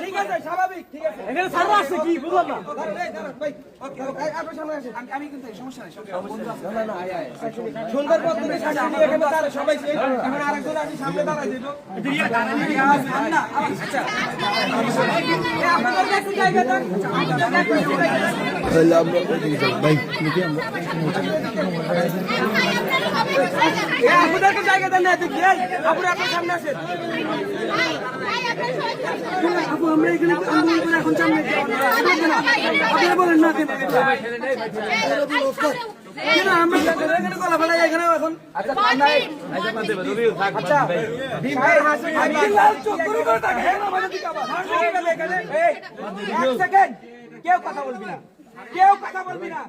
ঠিক আছে, স্বাভাবিক, ঠিক আছে। এখানে সারা আছে কি বুঝলাম না। আমি কিন্তু সমস্যা নাই, সুন্দর পদ্ধতি সামনে এখানে তারা সবাই এখন আরেকজন আমি সামনে দাঁড়াই দিব। আপনাদের একটু জায়গা দেন, আপনাদেরকে জায়গা দেন না, দেখি আপনি আপনার সামনে আসেন। আপু আমরা এখানে আন্দোলন করে এখন সামনে আপনারা বলেন না কেন আমরা এখানে গলা ফেলাই এখানে এখন কেউ কথা বলবি না, কেউ কথা বলবি না।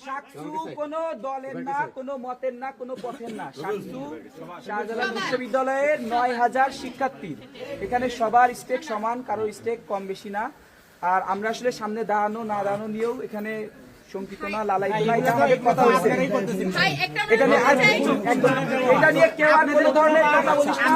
সাকসু কোন দলের না, কোন মতের না, কোন পথের না। সাকসু শাহজালাল বিশ্ববিদ্যালয়ের ৯,০০০ শিক্ষার্থী, এখানে সবার স্টেক সমান, কারো স্টেক কম বেশি না। আর আমরা আসলে সামনে দাঁড়ানো না দাঁড়ানো নিয়েও এখানে শঙ্কিত না, লালায়িত না, এটা আমাদের কথা হয়েছে। এখানে এটা নিয়ে কেউ আর কোনো ধরনের কথা বলিস না।